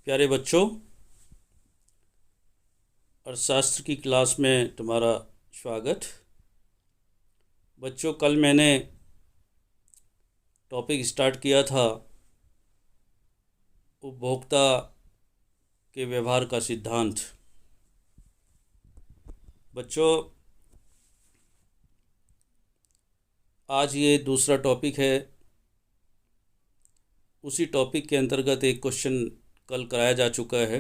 प्यारे बच्चों, अर्थशास्त्र की क्लास में तुम्हारा स्वागत। बच्चों, कल मैंने टॉपिक स्टार्ट किया था उपभोक्ता के व्यवहार का सिद्धांत। बच्चों, आज ये दूसरा टॉपिक है। उसी टॉपिक के अंतर्गत एक क्वेश्चन कल कराया जा चुका है।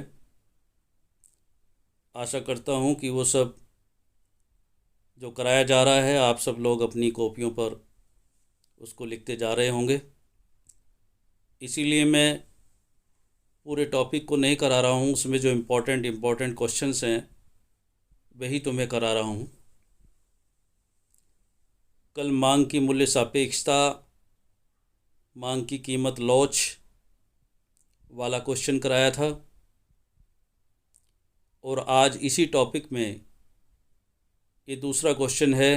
आशा करता हूँ कि वो सब जो कराया जा रहा है आप सब लोग अपनी कॉपियों पर उसको लिखते जा रहे होंगे। इसीलिए मैं पूरे टॉपिक को नहीं करा रहा हूँ, उसमें जो इम्पोर्टेंट क्वेश्चंस हैं वही तुम्हें करा रहा हूँ। कल मांग की मूल्य सापेक्षता, मांग की कीमत लॉच वाला क्वेश्चन कराया था, और आज इसी टॉपिक में ये दूसरा क्वेश्चन है।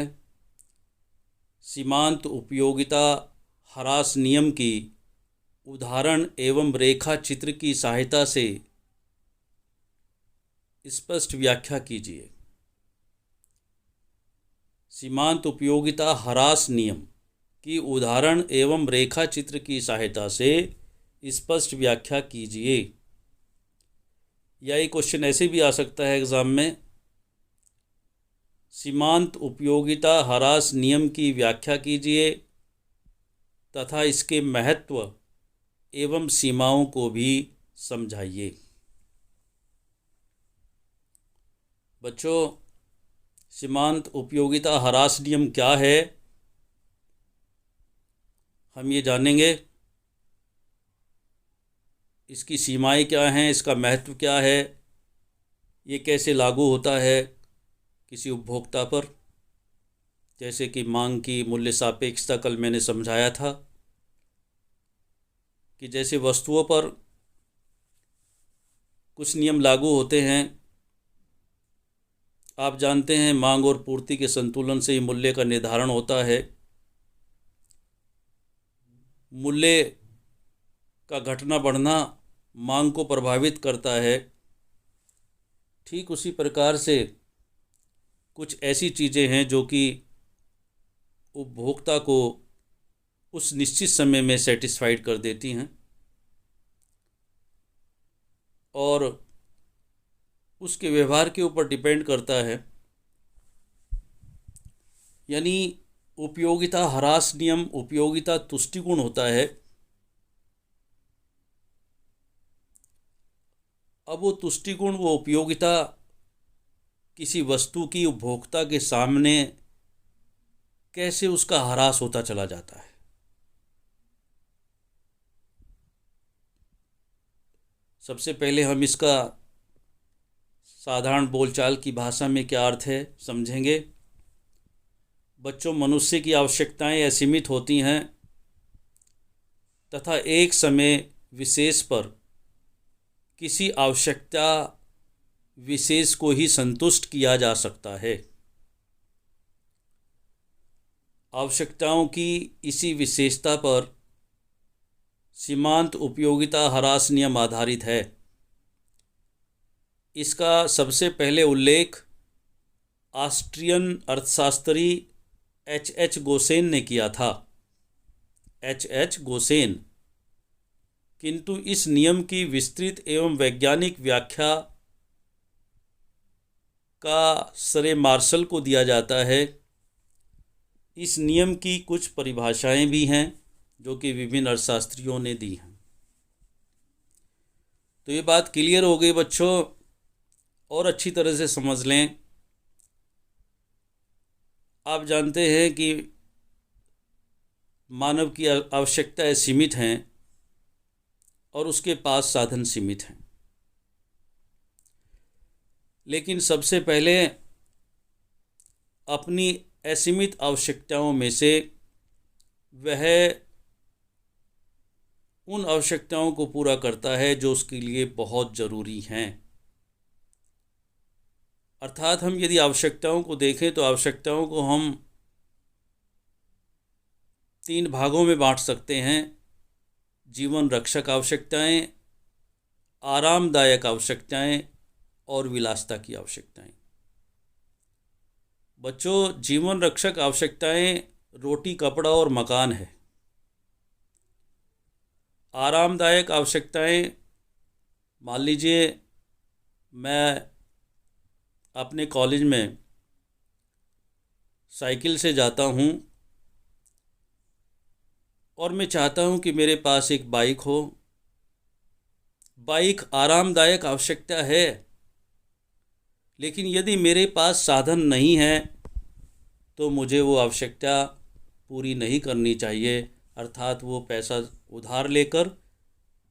सीमांत उपयोगिता ह्रास नियम की उदाहरण एवं रेखा चित्र की सहायता से स्पष्ट व्याख्या कीजिए। सीमांत उपयोगिता ह्रास नियम की उदाहरण एवं रेखा चित्र की सहायता से स्पष्ट व्याख्या कीजिए। या ये क्वेश्चन ऐसे भी आ सकता है एग्ज़ाम में, सीमांत उपयोगिता ह्रास नियम की व्याख्या कीजिए तथा इसके महत्व एवं सीमाओं को भी समझाइए। बच्चों, सीमांत उपयोगिता ह्रास नियम क्या है हम ये जानेंगे। इसकी सीमाएं क्या हैं, इसका महत्व क्या है, ये कैसे लागू होता है किसी उपभोक्ता पर। जैसे कि मांग की मूल्य सापेक्षता कल मैंने समझाया था कि जैसे वस्तुओं पर कुछ नियम लागू होते हैं। आप जानते हैं मांग और पूर्ति के संतुलन से ही मूल्य का निर्धारण होता है। मूल्य का घटना बढ़ना मांग को प्रभावित करता है। ठीक उसी प्रकार से कुछ ऐसी चीज़ें हैं जो कि उपभोक्ता को उस निश्चित समय में सेटिस्फाइड कर देती हैं और उसके व्यवहार के ऊपर डिपेंड करता है। यानी उपयोगिता ह्रास नियम उपयोगिता तुष्टिगुण होता है। अब वो तुष्टिगुण, वो उपयोगिता किसी वस्तु की उपभोक्ता के सामने कैसे उसका ह्रास होता चला जाता है। सबसे पहले हम इसका साधारण बोलचाल की भाषा में क्या अर्थ है समझेंगे। बच्चों, मनुष्य की आवश्यकताएं असीमित होती हैं तथा एक समय विशेष पर किसी आवश्यकता विशेष को ही संतुष्ट किया जा सकता है। आवश्यकताओं की इसी विशेषता पर सीमांत उपयोगिता ह्रास नियम आधारित है। इसका सबसे पहले उल्लेख ऑस्ट्रियन अर्थशास्त्री H.H. गोसेन ने किया था। H.H. गोसेन। किंतु इस नियम की विस्तृत एवं वैज्ञानिक व्याख्या का श्रेय मार्शल को दिया जाता है। इस नियम की कुछ परिभाषाएं भी हैं जो कि विभिन्न अर्थशास्त्रियों ने दी हैं। तो ये बात क्लियर हो गई बच्चों, और अच्छी तरह से समझ लें। आप जानते हैं कि मानव की आवश्यकताएं सीमित हैं और उसके पास साधन सीमित हैं। लेकिन सबसे पहले अपनी असीमित आवश्यकताओं में से वह उन आवश्यकताओं को पूरा करता है जो उसके लिए बहुत ज़रूरी हैं। अर्थात हम यदि आवश्यकताओं को देखें तो आवश्यकताओं को हम 3 भागों में बांट सकते हैं। जीवन रक्षक आवश्यकताएं, आरामदायक आवश्यकताएं और विलासिता की आवश्यकताएं। बच्चों, जीवन रक्षक आवश्यकताएं रोटी, कपड़ा और मकान है। आरामदायक आवश्यकताएं, मान लीजिए मैं अपने कॉलेज में साइकिल से जाता हूँ और मैं चाहता हूँ कि मेरे पास एक बाइक हो। बाइक आरामदायक आवश्यकता है, लेकिन यदि मेरे पास साधन नहीं है तो मुझे वो आवश्यकता पूरी नहीं करनी चाहिए, अर्थात वो पैसा उधार लेकर,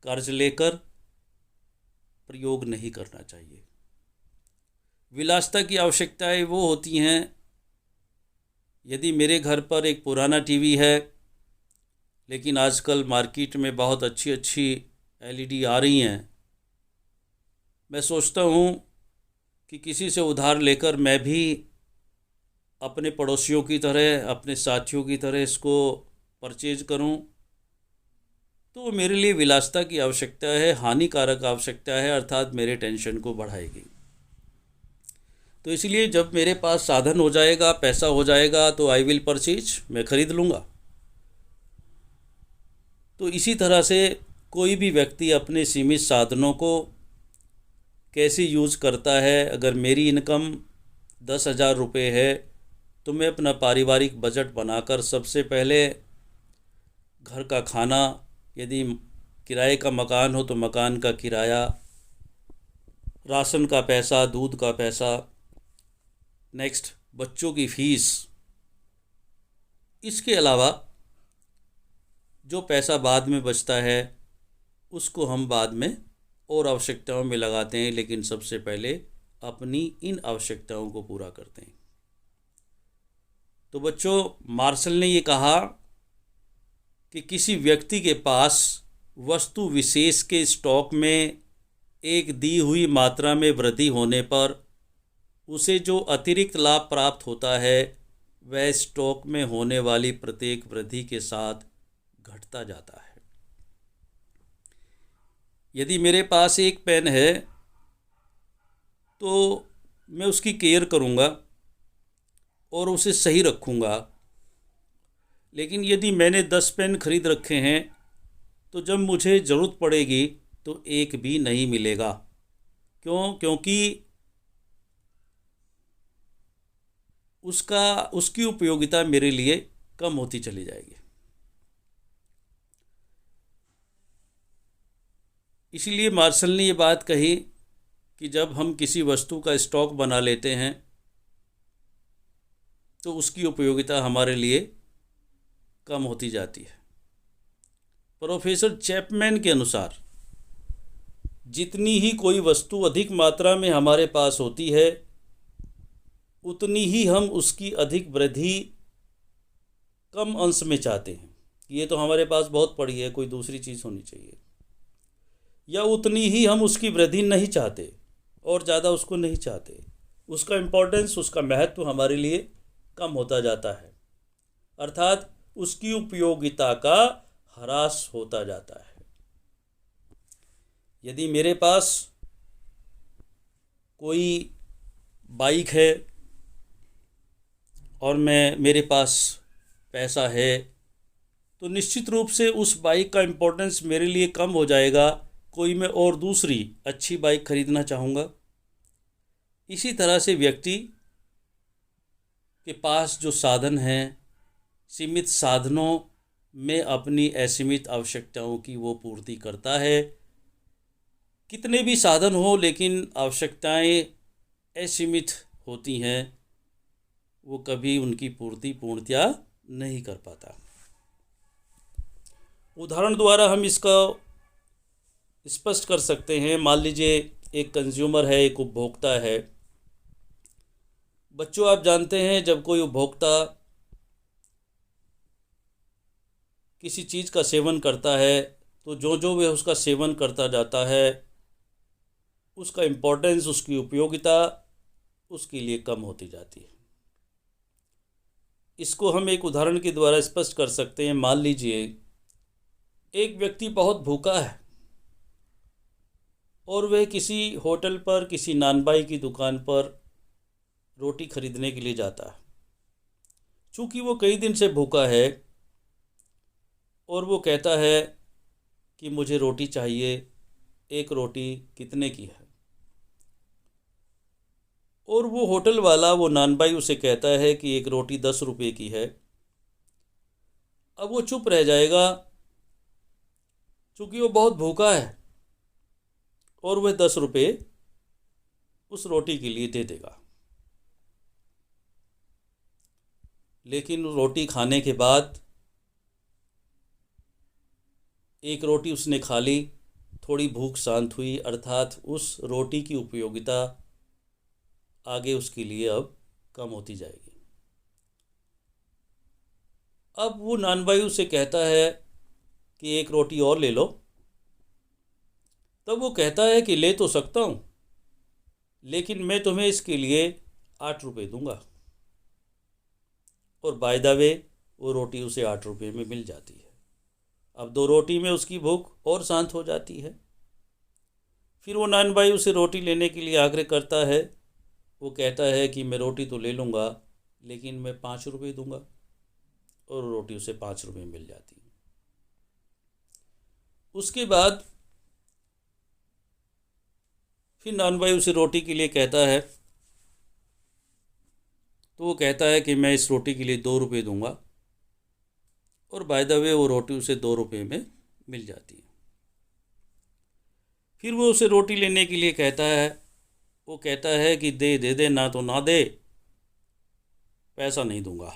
कर्ज लेकर प्रयोग नहीं करना चाहिए। विलासिता की आवश्यकताएं वो होती हैं, यदि मेरे घर पर एक पुराना टीवी है, लेकिन आजकल मार्केट में बहुत अच्छी अच्छी एलईडी आ रही हैं, मैं सोचता हूँ कि किसी से उधार लेकर मैं भी अपने पड़ोसियों की तरह, अपने साथियों की तरह इसको परचेज करूँ, तो वो मेरे लिए विलासिता की आवश्यकता है, हानिकारक आवश्यकता है, अर्थात मेरे टेंशन को बढ़ाएगी। तो इसलिए जब मेरे पास साधन हो जाएगा, पैसा हो जाएगा, तो आई विल परचेज, मैं खरीद लूँगा। तो इसी तरह से कोई भी व्यक्ति अपने सीमित साधनों को कैसे यूज़ करता है। अगर मेरी इनकम 10,000 रुपये है तो मैं अपना पारिवारिक बजट बनाकर सबसे पहले घर का खाना, यदि किराए का मकान हो तो मकान का किराया, राशन का पैसा, दूध का पैसा, नेक्स्ट बच्चों की फीस, इसके अलावा जो पैसा बाद में बचता है उसको हम बाद में और आवश्यकताओं में लगाते हैं, लेकिन सबसे पहले अपनी इन आवश्यकताओं को पूरा करते हैं। तो बच्चों, मार्शल ने ये कहा कि किसी व्यक्ति के पास वस्तु विशेष के स्टॉक में एक दी हुई मात्रा में वृद्धि होने पर उसे जो अतिरिक्त लाभ प्राप्त होता है वह स्टॉक में होने वाली प्रत्येक वृद्धि के साथ घटता जाता है। यदि मेरे पास एक पेन है तो मैं उसकी केयर करूँगा और उसे सही रखूँगा, लेकिन यदि मैंने 10 पेन खरीद रखे हैं तो जब मुझे ज़रूरत पड़ेगी तो एक भी नहीं मिलेगा। क्योंकि उसकी उपयोगिता मेरे लिए कम होती चली जाएगी। इसीलिए मार्शल ने ये बात कही कि जब हम किसी वस्तु का स्टॉक बना लेते हैं तो उसकी उपयोगिता हमारे लिए कम होती जाती है। प्रोफेसर चैपमैन के अनुसार जितनी ही कोई वस्तु अधिक मात्रा में हमारे पास होती है उतनी ही हम उसकी अधिक वृद्धि कम अंश में चाहते हैं। ये तो हमारे पास बहुत पड़ी है, कोई दूसरी चीज़ होनी चाहिए, या उतनी ही हम उसकी वृद्धि नहीं चाहते और ज़्यादा उसको नहीं चाहते। उसका इम्पोर्टेंस, उसका महत्व हमारे लिए कम होता जाता है, अर्थात उसकी उपयोगिता का ह्रास होता जाता है। यदि मेरे पास कोई बाइक है और मेरे पास पैसा है तो निश्चित रूप से उस बाइक का इम्पोर्टेंस मेरे लिए कम हो जाएगा, कोई मैं और दूसरी अच्छी बाइक खरीदना चाहूँगा। इसी तरह से व्यक्ति के पास जो साधन हैं, सीमित साधनों में अपनी असीमित आवश्यकताओं की वो पूर्ति करता है। कितने भी साधन हो लेकिन आवश्यकताएं असीमित होती हैं, वो कभी उनकी पूर्ति पूर्णतया नहीं कर पाता। उदाहरण द्वारा हम इसका स्पष्ट कर सकते हैं। मान लीजिए एक कंज्यूमर है, एक उपभोक्ता है। बच्चों, आप जानते हैं जब कोई उपभोक्ता किसी चीज़ का सेवन करता है तो जो वह उसका सेवन करता जाता है उसका इम्पोर्टेंस, उसकी उपयोगिता उसके लिए कम होती जाती है। इसको हम एक उदाहरण के द्वारा स्पष्ट कर सकते हैं। मान लीजिए एक व्यक्ति बहुत भूखा है और वह किसी होटल पर, किसी नानबाई की दुकान पर रोटी खरीदने के लिए जाता है। चूँकि वो कई दिन से भूखा है और वो कहता है कि मुझे रोटी चाहिए, एक रोटी कितने की है? और वो होटल वाला, वो नानबाई उसे कहता है कि एक रोटी 10 रुपये की है। अब वो चुप रह जाएगा, चूँकि वो बहुत भूखा है, और वह 10 रुपये उस रोटी के लिए दे देगा। लेकिन रोटी खाने के बाद एक रोटी उसने खा ली, थोड़ी भूख शांत हुई, अर्थात उस रोटी की उपयोगिता आगे उसके लिए अब कम होती जाएगी। अब वो नानबाई उसे कहता है कि एक रोटी और ले लो। तब वो कहता है कि ले तो सकता हूँ, लेकिन मैं तुम्हें इसके लिए 8 रुपये दूंगा। और बाय द वे वो रोटी उसे 8 रुपये में मिल जाती है। अब 2 रोटी में उसकी भूख और शांत हो जाती है। फिर वो नानबाई उसे रोटी लेने के लिए आग्रह करता है। वो कहता है कि मैं रोटी तो ले लूँगा, लेकिन मैं 5 रुपये दूंगा। और रोटी उसे 5 रुपये मिल जाती है। उसके बाद फिर नानबाई उसे रोटी के लिए कहता है, तो वो कहता है कि मैं इस रोटी के लिए 2 रुपये दूंगा। और बाय द वे वो रोटी उसे 2 रुपये में मिल जाती है। फिर वो उसे रोटी लेने के लिए कहता है। वो कहता है कि दे दे दे, ना तो ना दे, पैसा नहीं दूंगा।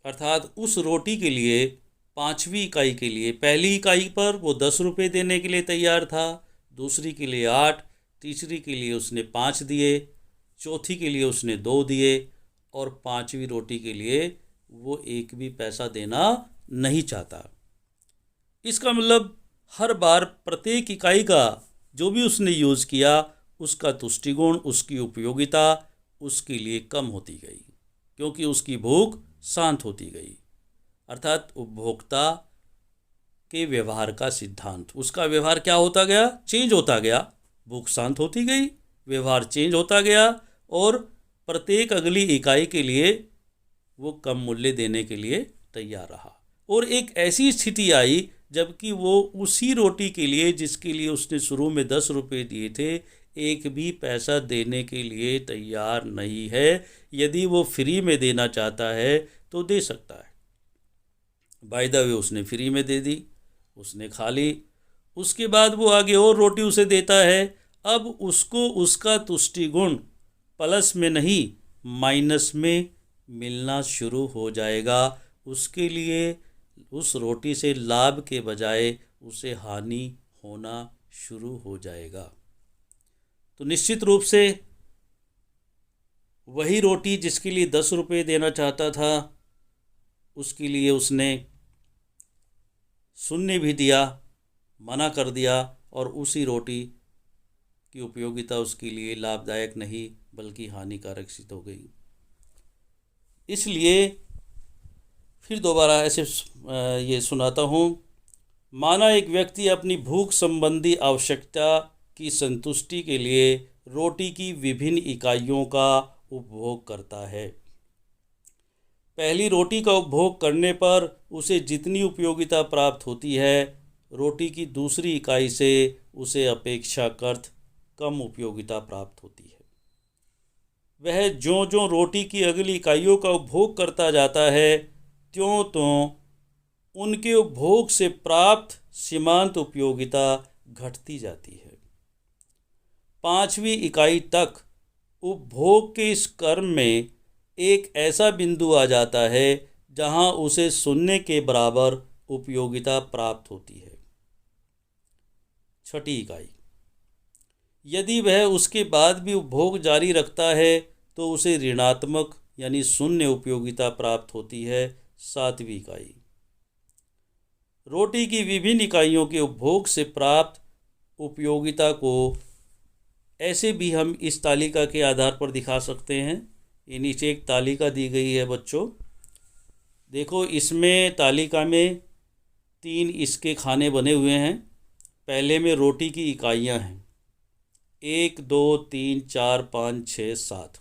अर्थात उस रोटी के लिए, 5वीं इकाई के लिए, पहली इकाई पर वो 10 रुपये देने के लिए तैयार था, दूसरी के लिए 8, तीसरी के लिए उसने 5 दिए, चौथी के लिए उसने 2 दिए, और 5वीं रोटी के लिए वो एक भी पैसा देना नहीं चाहता। इसका मतलब हर बार प्रत्येक इकाई का जो भी उसने यूज़ किया, उसका तुष्टिगुण, उसकी उपयोगिता उसके लिए कम होती गई, क्योंकि उसकी भूख शांत होती गई। अर्थात उपभोक्ता के व्यवहार का सिद्धांत, उसका व्यवहार क्या होता गया? चेंज होता गया। भूख शांत होती गई, व्यवहार चेंज होता गया, और प्रत्येक अगली इकाई के लिए वो कम मूल्य देने के लिए तैयार रहा। और एक ऐसी स्थिति आई जबकि वो उसी रोटी के लिए, जिसके लिए उसने शुरू में 10 रुपये दिए थे, एक भी पैसा देने के लिए तैयार नहीं है। यदि वो फ्री में देना चाहता है तो दे सकता है। बाय द वे उसने फ्री में दे दी, उसने खा ली। उसके बाद वो आगे और रोटी उसे देता है। अब उसको उसका तुष्टिगुण प्लस में नहीं, माइनस में मिलना शुरू हो जाएगा। उसके लिए उस रोटी से लाभ के बजाय उसे हानि होना शुरू हो जाएगा। तो निश्चित रूप से वही रोटी जिसके लिए 10 रुपये देना चाहता था, उसके लिए उसने शून्य भी दिया, मना कर दिया, और उसी रोटी की उपयोगिता उसके लिए लाभदायक नहीं बल्कि हानिकारक सिद्ध हो गई। इसलिए फिर दोबारा ऐसे ये सुनाता हूँ। माना एक व्यक्ति अपनी भूख संबंधी आवश्यकता की संतुष्टि के लिए रोटी की विभिन्न इकाइयों का उपभोग करता है। पहली रोटी का उपभोग करने पर उसे जितनी उपयोगिता प्राप्त होती है, रोटी की दूसरी इकाई से उसे अपेक्षाकृत कम उपयोगिता प्राप्त होती है। वह ज्यों-ज्यों रोटी की अगली इकाइयों का उपभोग करता जाता है, त्यों-त्यों उनके उपभोग से प्राप्त सीमांत उपयोगिता घटती जाती है। 5वीं इकाई तक उपभोग के इस क्रम में एक ऐसा बिंदु आ जाता है जहां उसे शून्य के बराबर उपयोगिता प्राप्त होती है। 6ठी इकाई, यदि वह उसके बाद भी उपभोग जारी रखता है तो उसे ऋणात्मक यानी शून्य उपयोगिता प्राप्त होती है। 7वीं इकाई, रोटी की विभिन्न इकाइयों के उपभोग से प्राप्त उपयोगिता को ऐसे भी हम इस तालिका के आधार पर दिखा सकते हैं। ये नीचे एक तालिका दी गई है बच्चों, देखो इसमें तालिका में 3 इसके खाने बने हुए हैं। पहले में रोटी की इकाइयाँ हैं 1 2 3 4 5 6 7,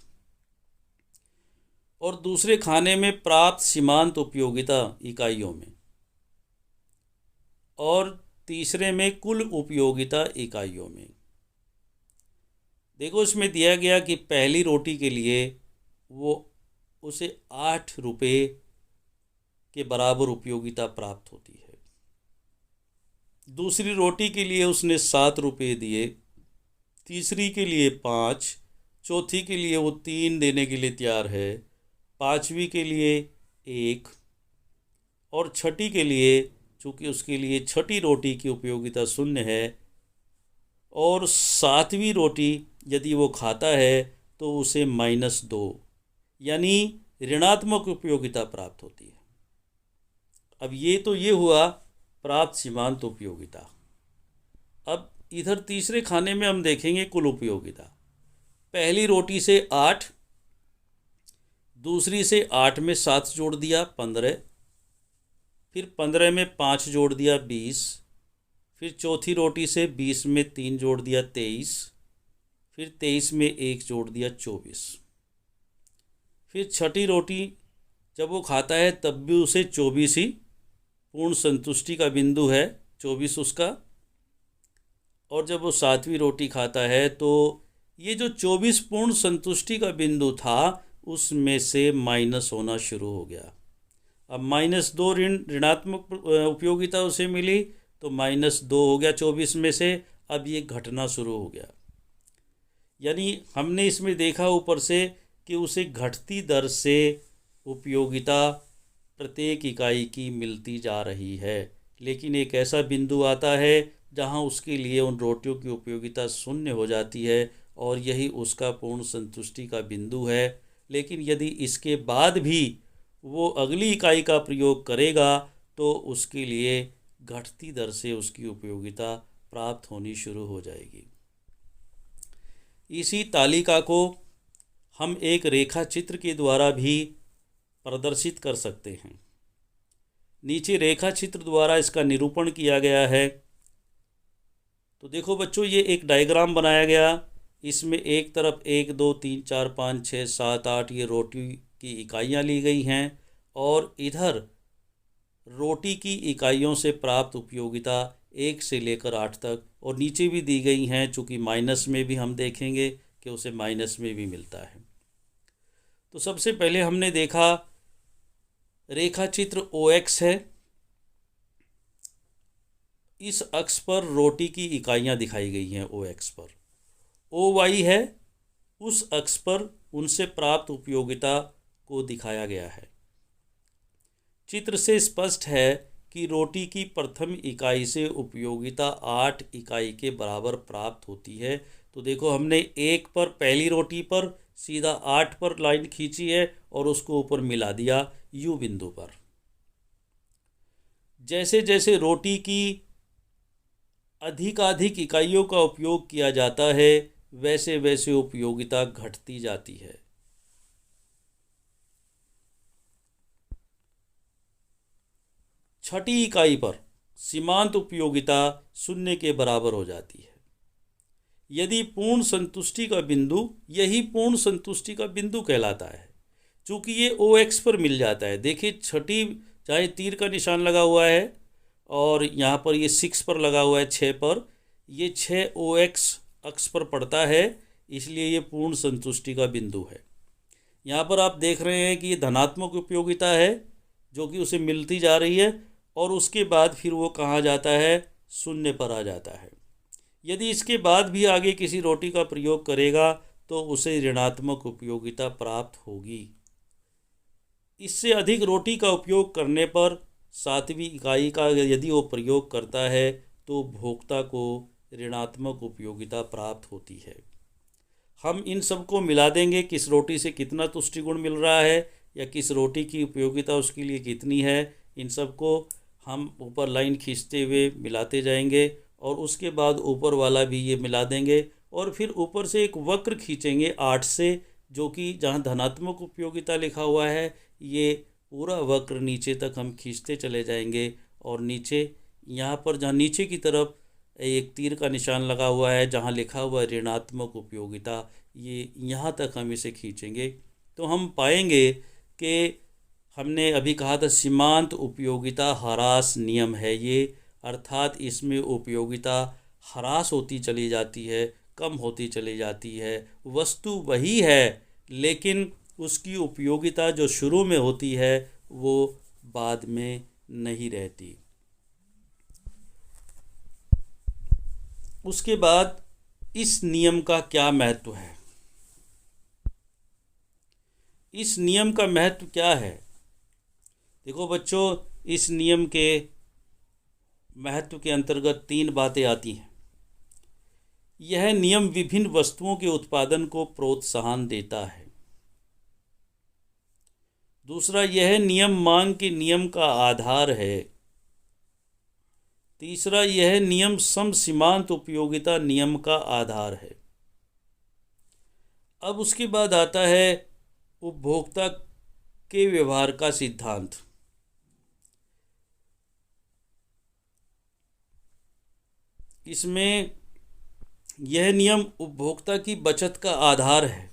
और दूसरे खाने में प्राप्त सीमांत उपयोगिता इकाइयों में, और तीसरे में कुल उपयोगिता इकाइयों में। देखो इसमें दिया गया कि पहली रोटी के लिए वो उसे 8 रुपये के बराबर उपयोगिता प्राप्त होती है, दूसरी रोटी के लिए उसने 7 रुपये दिए, तीसरी के लिए 5, चौथी के लिए वो 3 देने के लिए तैयार है, पाँचवीं के लिए 1, और छठी के लिए, चूँकि उसके लिए छठी रोटी की उपयोगिता 0 है, और 7वीं रोटी यदि वो खाता है तो उसे -2 यानी ऋणात्मक उपयोगिता प्राप्त होती है। अब ये हुआ प्राप्त सीमांत उपयोगिता। अब इधर तीसरे खाने में हम देखेंगे कुल उपयोगिता। पहली रोटी से 8, दूसरी से 8 में 7 जोड़ दिया 15, फिर 15 में 5 जोड़ दिया 20, फिर चौथी रोटी से 20 में 3 जोड़ दिया 23, फिर 23 में 1 जोड़ दिया 24, फिर छठी रोटी जब वो खाता है तब भी उसे 24 ही पूर्ण संतुष्टि का बिंदु है, 24 उसका। और जब वो 7वीं रोटी खाता है तो ये जो 24 पूर्ण संतुष्टि का बिंदु था उसमें से माइनस होना शुरू हो गया। अब -2 ऋणात्मक उपयोगिता उसे मिली तो -2 हो गया 24 में से। अब ये घटना शुरू हो गया, यानी हमने इसमें देखा ऊपर से कि उसे घटती दर से उपयोगिता प्रत्येक इकाई की मिलती जा रही है, लेकिन एक ऐसा बिंदु आता है जहां उसके लिए उन रोटियों की उपयोगिता 0 हो जाती है और यही उसका पूर्ण संतुष्टि का बिंदु है। लेकिन यदि इसके बाद भी वो अगली इकाई का प्रयोग करेगा तो उसके लिए घटती दर से उसकी उपयोगिता प्राप्त होनी शुरू हो जाएगी। इसी तालिका को हम एक रेखा चित्र के द्वारा भी प्रदर्शित कर सकते हैं। नीचे रेखा चित्र द्वारा इसका निरूपण किया गया है। तो देखो बच्चों, ये एक डायग्राम बनाया गया। इसमें एक तरफ 1 2 3 4 5 6 7 8 ये रोटी की इकाइयाँ ली गई हैं, और इधर रोटी की इकाइयों से प्राप्त उपयोगिता 1 से लेकर 8 तक, और नीचे भी दी गई हैं, चूँकि माइनस में भी हम देखेंगे कि उसे माइनस में भी मिलता है। तो सबसे पहले हमने देखा रेखा चित्र OX है। इस अक्ष पर रोटी की इकाइयाँ दिखाई गई हैं OX पर। OY है, उस अक्ष पर उनसे प्राप्त उपयोगिता को दिखाया गया है। चित्र से स्पष्ट है कि रोटी की प्रथम इकाई से उपयोगिता 8 इकाई के बराबर प्राप्त होती है। तो देखो हमने 1 पर, पहली रोटी पर सीधा 8 पर लाइन खींची है और उसको ऊपर मिला दिया U बिंदु पर। जैसे जैसे रोटी की अधिकाधिक इकाइयों का उपयोग किया जाता है वैसे वैसे उपयोगिता घटती जाती है। छठी इकाई पर सीमांत उपयोगिता 0 के बराबर हो जाती है। यदि पूर्ण संतुष्टि का बिंदु, यही पूर्ण संतुष्टि का बिंदु कहलाता है, चूँकि ये OX पर मिल जाता है। देखिए छठी, चाहे तीर का निशान लगा हुआ है और यहाँ पर ये 6 पर लगा हुआ है, 6 पर, ये 6 OX अक्ष पर पड़ता है, इसलिए ये पूर्ण संतुष्टि का बिंदु है। यहाँ पर आप देख रहे हैं कि ये धनात्मक उपयोगिता है जो कि उसे मिलती जा रही है, और उसके बाद फिर वो कहाँ जाता है, 0 पर आ जाता है। यदि इसके बाद भी आगे किसी रोटी का प्रयोग करेगा तो उसे ऋणात्मक उपयोगिता प्राप्त होगी। इससे अधिक रोटी का उपयोग करने पर 7वीं इकाई का यदि वो प्रयोग करता है तो भोक्ता को ऋणात्मक उपयोगिता प्राप्त होती है। हम इन सब को मिला देंगे, किस रोटी से कितना तुष्टि गुण मिल रहा है या किस रोटी की उपयोगिता उसके लिए कितनी है, इन सब को हम ऊपर लाइन खींचते हुए मिलाते जाएंगे, और उसके बाद ऊपर वाला भी ये मिला देंगे, और फिर ऊपर से एक वक्र खींचेंगे 8 से, जो कि जहाँ धनात्मक उपयोगिता लिखा हुआ है ये पूरा वक्र नीचे तक हम खींचते चले जाएंगे, और नीचे यहाँ पर जहाँ नीचे की तरफ एक तीर का निशान लगा हुआ है जहाँ लिखा हुआ है ऋणात्मक उपयोगिता, ये यहाँ तक हम इसे खींचेंगे तो हम पाएंगे कि हमने अभी कहा था सीमांत उपयोगिता ह्रास नियम है ये, अर्थात इसमें उपयोगिता ह्रास होती चली जाती है, कम होती चली जाती है। वस्तु वही है लेकिन उसकी उपयोगिता जो शुरू में होती है वो बाद में नहीं रहती। उसके बाद इस नियम का क्या महत्व है? इस नियम का महत्व क्या है? देखो बच्चों, इस नियम के महत्व के अंतर्गत 3 बातें आती हैं। यह नियम विभिन्न वस्तुओं के उत्पादन को प्रोत्साहन देता है। दूसरा, यह नियम मांग के नियम का आधार है। तीसरा, यह नियम समसीमांत उपयोगिता नियम का आधार है। अब उसके बाद आता है उपभोक्ता के व्यवहार का सिद्धांत। इसमें यह नियम उपभोक्ता की बचत का आधार है।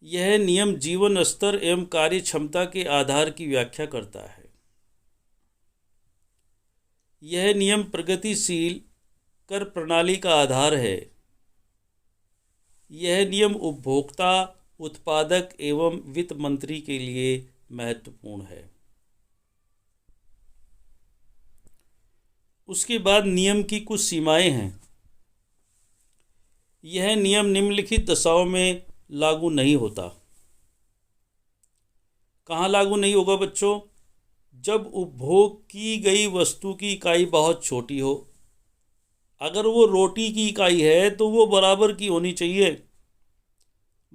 यह नियम जीवन स्तर एवं कार्य क्षमता के आधार की व्याख्या करता है। यह नियम प्रगतिशील कर प्रणाली का आधार है। यह नियम उपभोक्ता, उत्पादक एवं वित्त मंत्री के लिए महत्वपूर्ण है। उसके बाद नियम की कुछ सीमाएं हैं। यह नियम निम्नलिखित दशाओं में लागू नहीं होता। कहाँ लागू नहीं होगा बच्चों? जब उपभोग की गई वस्तु की इकाई बहुत छोटी हो। अगर वो रोटी की इकाई है तो वो बराबर की होनी चाहिए।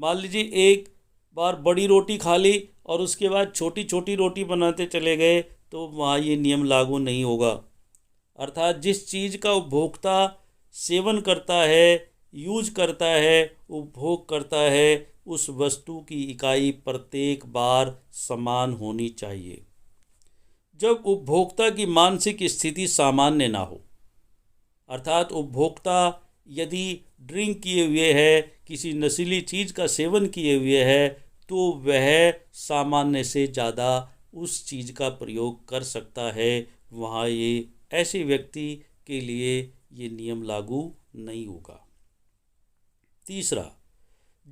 मान लीजिए एक बार बड़ी रोटी खा ली और उसके बाद छोटी छोटी रोटी बनाते चले गए तो वहाँ ये नियम लागू नहीं होगा। अर्थात जिस चीज़ का उपभोक्ता सेवन करता है, यूज करता है, उपभोग करता है, उस वस्तु की इकाई प्रत्येक बार समान होनी चाहिए। जब उपभोक्ता की मानसिक स्थिति सामान्य ना हो, अर्थात उपभोक्ता यदि ड्रिंक किए हुए है, किसी नशीली चीज़ का सेवन किए हुए है, तो वह सामान्य से ज़्यादा उस चीज़ का प्रयोग कर सकता है। वहाँ ये ऐसे व्यक्ति के लिए ये नियम लागू नहीं होगा। तीसरा,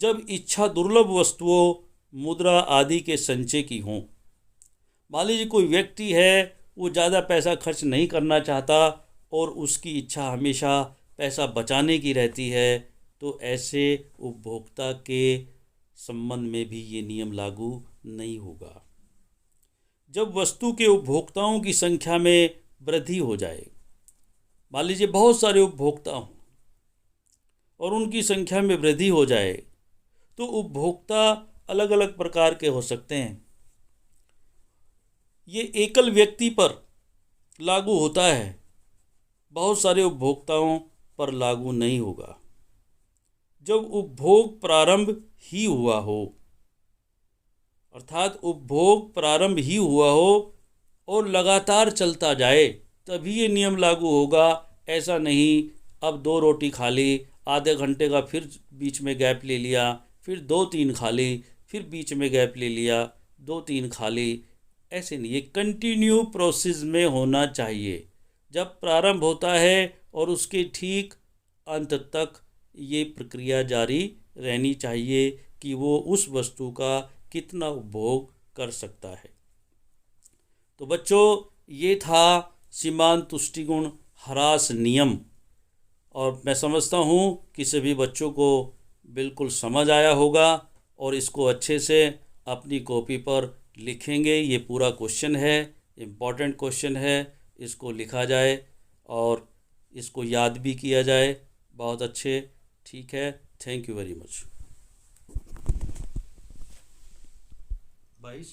जब इच्छा दुर्लभ वस्तुओं, मुद्रा आदि के संचय की हों। मान लीजिए कोई व्यक्ति है, वो ज़्यादा पैसा खर्च नहीं करना चाहता और उसकी इच्छा हमेशा पैसा बचाने की रहती है, तो ऐसे उपभोक्ता के संबंध में भी ये नियम लागू नहीं होगा। जब वस्तु के उपभोक्ताओं की संख्या में वृद्धि हो जाए, मान लीजिए बहुत सारे उपभोक्ता हों और उनकी संख्या में वृद्धि हो जाए, तो उपभोक्ता अलग अलग प्रकार के हो सकते हैं। ये एकल व्यक्ति पर लागू होता है, बहुत सारे उपभोक्ताओं पर लागू नहीं होगा। जब उपभोग प्रारंभ ही हुआ हो, अर्थात उपभोग प्रारंभ ही हुआ हो और लगातार चलता जाए, तभी ये नियम लागू होगा। ऐसा नहीं अब 2 रोटी खा ली, आधे घंटे का फिर बीच में गैप ले लिया, फिर 2-3 खा ली, फिर बीच में गैप ले लिया, 2-3 खा ली, ऐसे नहीं। ये कंटिन्यू प्रोसेस में होना चाहिए। जब प्रारंभ होता है और उसके ठीक अंत तक ये प्रक्रिया जारी रहनी चाहिए कि वो उस वस्तु का कितना उपभोग कर सकता है। तो बच्चों, ये था सीमांत तुष्टिगुण ह्रास नियम, और मैं समझता हूँ कि सभी बच्चों को बिल्कुल समझ आया होगा और इसको अच्छे से अपनी कॉपी पर लिखेंगे। ये पूरा क्वेश्चन है, इम्पॉर्टेंट क्वेश्चन है, इसको लिखा जाए और इसको याद भी किया जाए। बहुत अच्छे, ठीक है, थैंक यू वेरी मच। 22